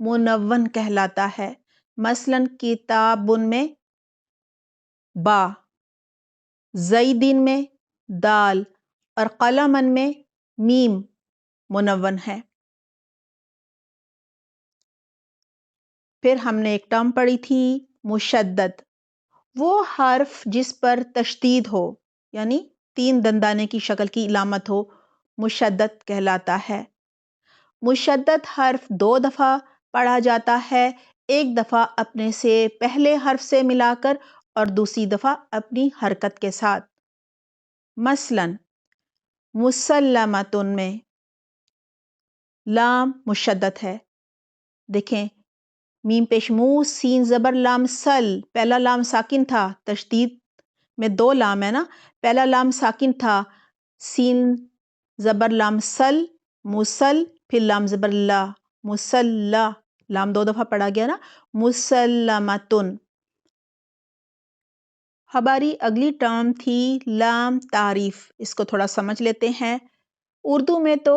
منون کہلاتا ہے۔ مثلاً کتابن میں با، زیدین میں دال اور قلمن میں میم منون ہے۔ پھر ہم نے ایک ٹرم پڑھی تھی مشدد، وہ حرف جس پر تشدید ہو یعنی 3 دندانے کی شکل کی علامت ہو مشدد کہلاتا ہے۔ مشدد حرف 2 دفعہ پڑھا جاتا ہے، ایک دفعہ اپنے سے پہلے حرف سے ملا کر اور دوسری دفعہ اپنی حرکت کے ساتھ۔ مثلاً مسلمتن میں لام مشدد ہے، دیکھیں میم پیش مو سین زبر لام سل، پہلا لام ساکن تھا، تشدید میں 2 لام ہے نا، پہلا لام ساکن تھا، سین زبر لام سل مسل، پھر لام زبر لا مسلح، لام 2 دفعہ پڑھا گیا نا، مسلمتن۔ ہماری اگلی ٹرم تھی لام تعریف، اس کو تھوڑا سمجھ لیتے ہیں۔ اردو میں تو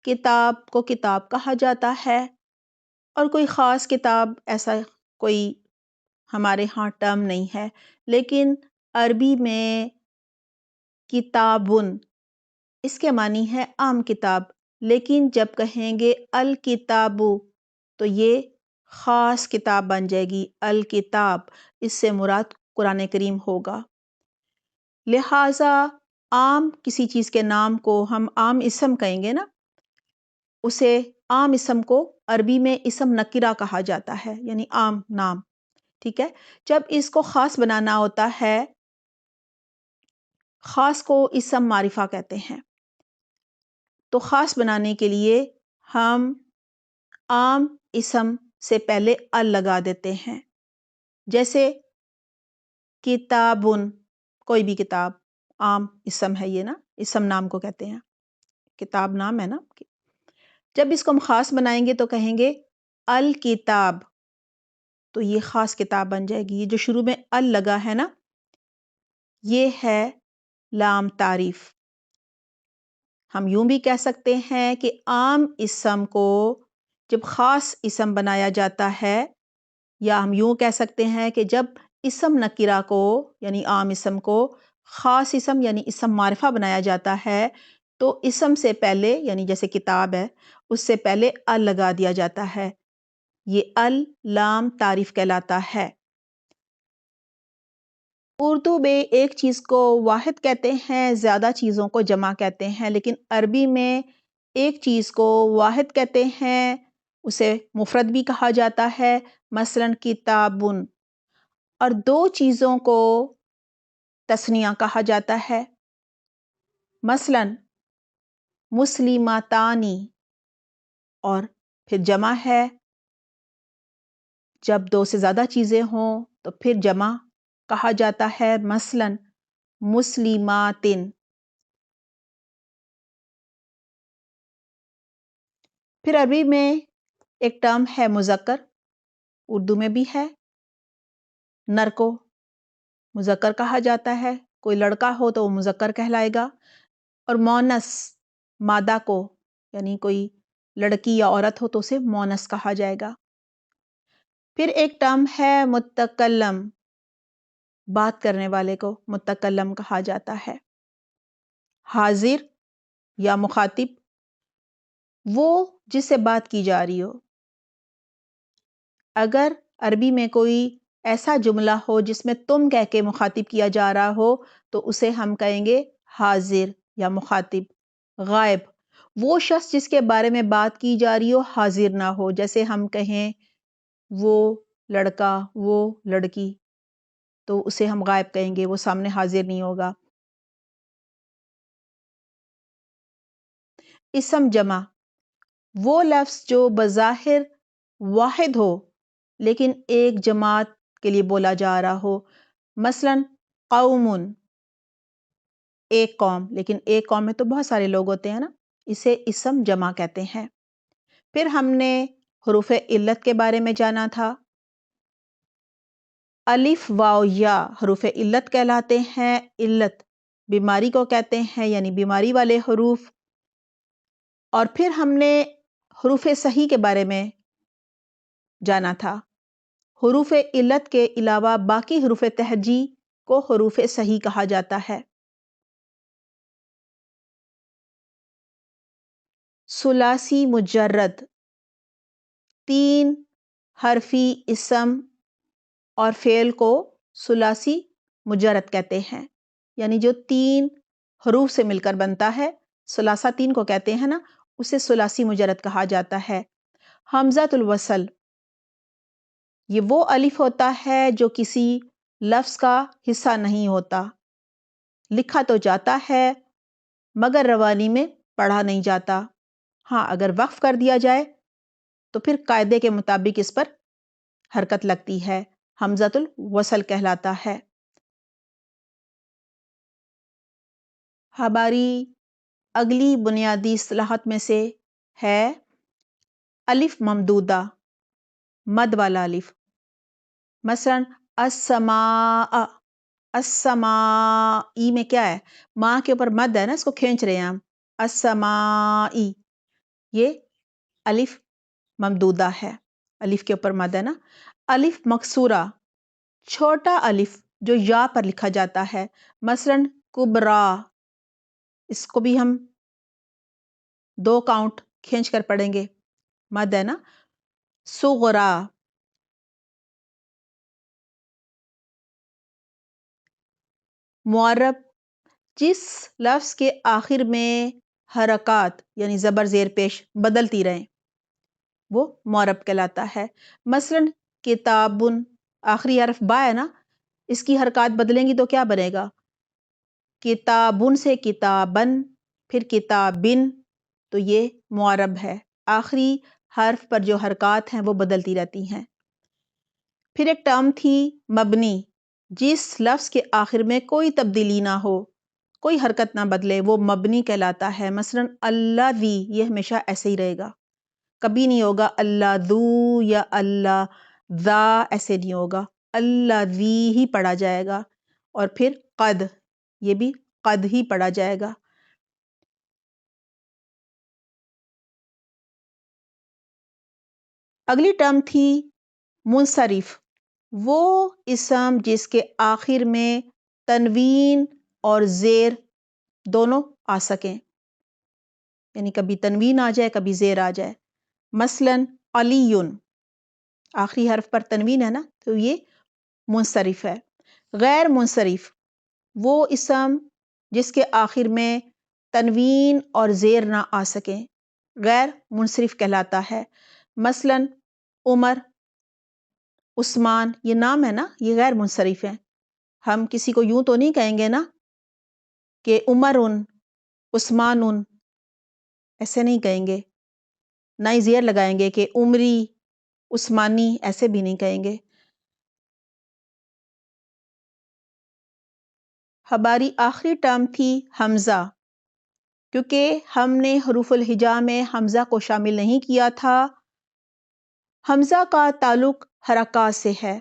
کتاب کو کتاب کہا جاتا ہے اور کوئی خاص کتاب ایسا کوئی ہمارے ہاں ٹرم نہیں ہے، لیکن عربی میں کتابن اس کے معنی ہے عام کتاب، لیکن جب کہیں گے الکتاب تو یہ خاص کتاب بن جائے گی، الکتاب اس سے مراد قرآن کریم ہوگا۔ لہٰذا عام کسی چیز کے نام کو ہم عام اسم کہیں گے نا، اسے عام اسم کو عربی میں اسم نکرہ کہا جاتا ہے، یعنی عام نام، ٹھیک ہے۔ جب اس کو خاص بنانا ہوتا ہے، خاص کو اسم معرفہ کہتے ہیں، تو خاص بنانے کے لیے ہم عام اسم سے پہلے ال لگا دیتے ہیں، جیسے کتابن، کوئی بھی کتاب عام اسم ہے، یہ نا اسم نام کو کہتے ہیں، کتاب نام ہے نا۔ جب اس کو ہم خاص بنائیں گے تو کہیں گے الکتاب، تو یہ خاص کتاب بن جائے گی۔ یہ جو شروع میں ال لگا ہے نا، یہ ہے لام تعریف۔ ہم یوں بھی کہہ سکتے ہیں کہ عام اسم کو جب خاص اسم بنایا جاتا ہے، یا ہم یوں کہہ سکتے ہیں کہ جب اسم نکرہ کو یعنی عام اسم کو خاص اسم یعنی اسم معرفہ بنایا جاتا ہے تو اسم سے پہلے یعنی جیسے کتاب ہے اس سے پہلے ال لگا دیا جاتا ہے، یہ ال لام تعریف کہلاتا ہے۔ اردو میں ایک چیز کو واحد کہتے ہیں، زیادہ چیزوں کو جمع کہتے ہیں، لیکن عربی میں ایک چیز کو واحد کہتے ہیں، اسے مفرد بھی کہا جاتا ہے، مثلاً کتابن، اور 2 چیزوں کو تثنیہ کہا جاتا ہے، مثلاً مسلماتانی، اور پھر جمع ہے جب 2 سے زیادہ چیزیں ہوں تو پھر جمع کہا جاتا ہے، مثلاً مسلماتن۔ پھر عربی میں ایک ٹرم ہے مذکر، اردو میں بھی ہے، نر کو مذکر کہا جاتا ہے، کوئی لڑکا ہو تو وہ مذکر کہلائے گا، اور مونس مادہ کو یعنی کوئی لڑکی یا عورت ہو تو اسے مونس کہا جائے گا۔ پھر ایک ٹرم ہے متکلم، بات کرنے والے کو متکلم کہا جاتا ہے۔ حاضر یا مخاطب، وہ جس سے بات کی جا رہی ہو۔ اگر عربی میں کوئی ایسا جملہ ہو جس میں تم کہہ کے مخاطب کیا جا رہا ہو تو اسے ہم کہیں گے حاضر یا مخاطب۔ غائب، وہ شخص جس کے بارے میں بات کی جا رہی ہو حاضر نہ ہو، جیسے ہم کہیں وہ لڑکا، وہ لڑکی، تو اسے ہم غائب کہیں گے، وہ سامنے حاضر نہیں ہوگا۔ اسم جمع، وہ لفظ جو بظاہر واحد ہو لیکن ایک جماعت کے لیے بولا جا رہا ہو، مثلاً قومن، ایک قوم، لیکن ایک قوم میں تو بہت سارے لوگ ہوتے ہیں نا، اسے اسم جمع کہتے ہیں۔ پھر ہم نے حروف علت کے بارے میں جانا تھا۔ الف واو یا حروف علت کہلاتے ہیں، علت بیماری کو کہتے ہیں یعنی بیماری والے حروف۔ اور پھر ہم نے حروف صحیح کے بارے میں جانا تھا۔ حروف علت کے علاوہ باقی حروف تہجی کو حروف صحیح کہا جاتا ہے۔ ثلاثی مجرد 3 حرفی اسم اور فعل کو ثلاثی مجرد کہتے ہیں، یعنی جو 3 حروف سے مل کر بنتا ہے، ثلاثہ 3 کو کہتے ہیں نا، اسے ثلاثی مجرد کہا جاتا ہے۔ حمزۃ الوصل، یہ وہ الف ہوتا ہے جو کسی لفظ کا حصہ نہیں ہوتا، لکھا تو جاتا ہے مگر روانی میں پڑھا نہیں جاتا۔ ہاں، اگر وقف کر دیا جائے تو پھر قاعدے کے مطابق اس پر حرکت لگتی ہے، حمزۃ الوصل کہلاتا ہے۔ ہماری اگلی بنیادی اصطلاحات میں سے ہے الف ممدودہ، مد والا الف، مثلا السماء، السمائی میں کیا ہے؟ ماں کے اوپر مد ہے نا، اس کو کھینچ رہے ہیں ہم، السمائی، یہ الف ممدودہ ہے، الف کے اوپر مد ہے نا۔ الف مکسورہ، چھوٹا الف جو یا پر لکھا جاتا ہے، مثلا کبرا، اس کو بھی ہم 2 کاؤنٹ کھینچ کر پڑھیں گے، مد ہے نا۔ صغرا، معرب، جس لفظ کے آخر میں حرکات یعنی زبر زیر پیش بدلتی رہیں وہ معرب کہلاتا ہے۔ مثلا کتابن، آخری حرف با ہے نا، اس کی حرکات بدلیں گی تو کیا بنے گا؟ کتابن سے کتابن، پھر کتابن، تو یہ معرب ہے، آخری حرف پر جو حرکات ہیں وہ بدلتی رہتی ہیں۔ پھر ایک ٹرم تھی مبنی، جس لفظ کے آخر میں کوئی تبدیلی نہ ہو، کوئی حرکت نہ بدلے، وہ مبنی کہلاتا ہے۔ مثلا الذی، یہ ہمیشہ ایسے ہی رہے گا، کبھی نہیں ہوگا اللہ ذو یا اللہ ذا، ایسے نہیں ہوگا، الذی ہی پڑھا جائے گا۔ اور پھر قد، یہ بھی قد ہی پڑھا جائے گا۔ اگلی ٹرم تھی منصرف، وہ اسم جس کے آخر میں تنوین اور زیر دونوں آ سکیں، یعنی کبھی تنوین آ جائے کبھی زیر آ جائے۔ مثلا علی، آخری حرف پر تنوین ہے نا، تو یہ منصرف ہے۔ غیر منصرف، وہ اسم جس کے آخر میں تنوین اور زیر نہ آ سکیں، غیر منصرف کہلاتا ہے۔ مثلا عمر، عثمان، یہ نام ہے نا، یہ غیر منصرف ہیں، ہم کسی کو یوں تو نہیں کہیں گے نا کہ عمر عثمان، ایسے نہیں کہیں گے، نہ ہی زیر لگائیں گے کہ عمری عثمانی، ایسے بھی نہیں کہیں گے۔ ہماری آخری ٹرم تھی حمزہ، کیونکہ ہم نے حروف الہجا میں حمزہ کو شامل نہیں کیا تھا۔ حمزہ کا تعلق حرکات سے ہے،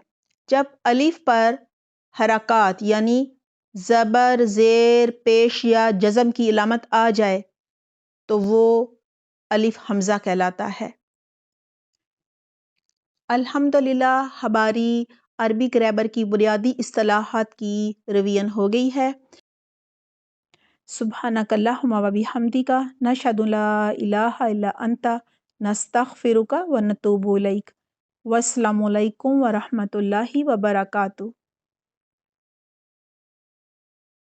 جب الف پر حرکات یعنی زبر زیر پیش یا جزم کی علامت آ جائے تو وہ الف حمزہ کہلاتا ہے۔ الحمدللہ ہماری عربی گرامر کی بنیادی اصطلاحات کی ریویژن ہو گئی ہے۔ سبحانک اللہم و بحمدک، نشہد ان لا الہ الا انت، نستغفرک و نتوب الیک۔ والسلام علیکم ورحمۃ اللہ وبرکاتہ۔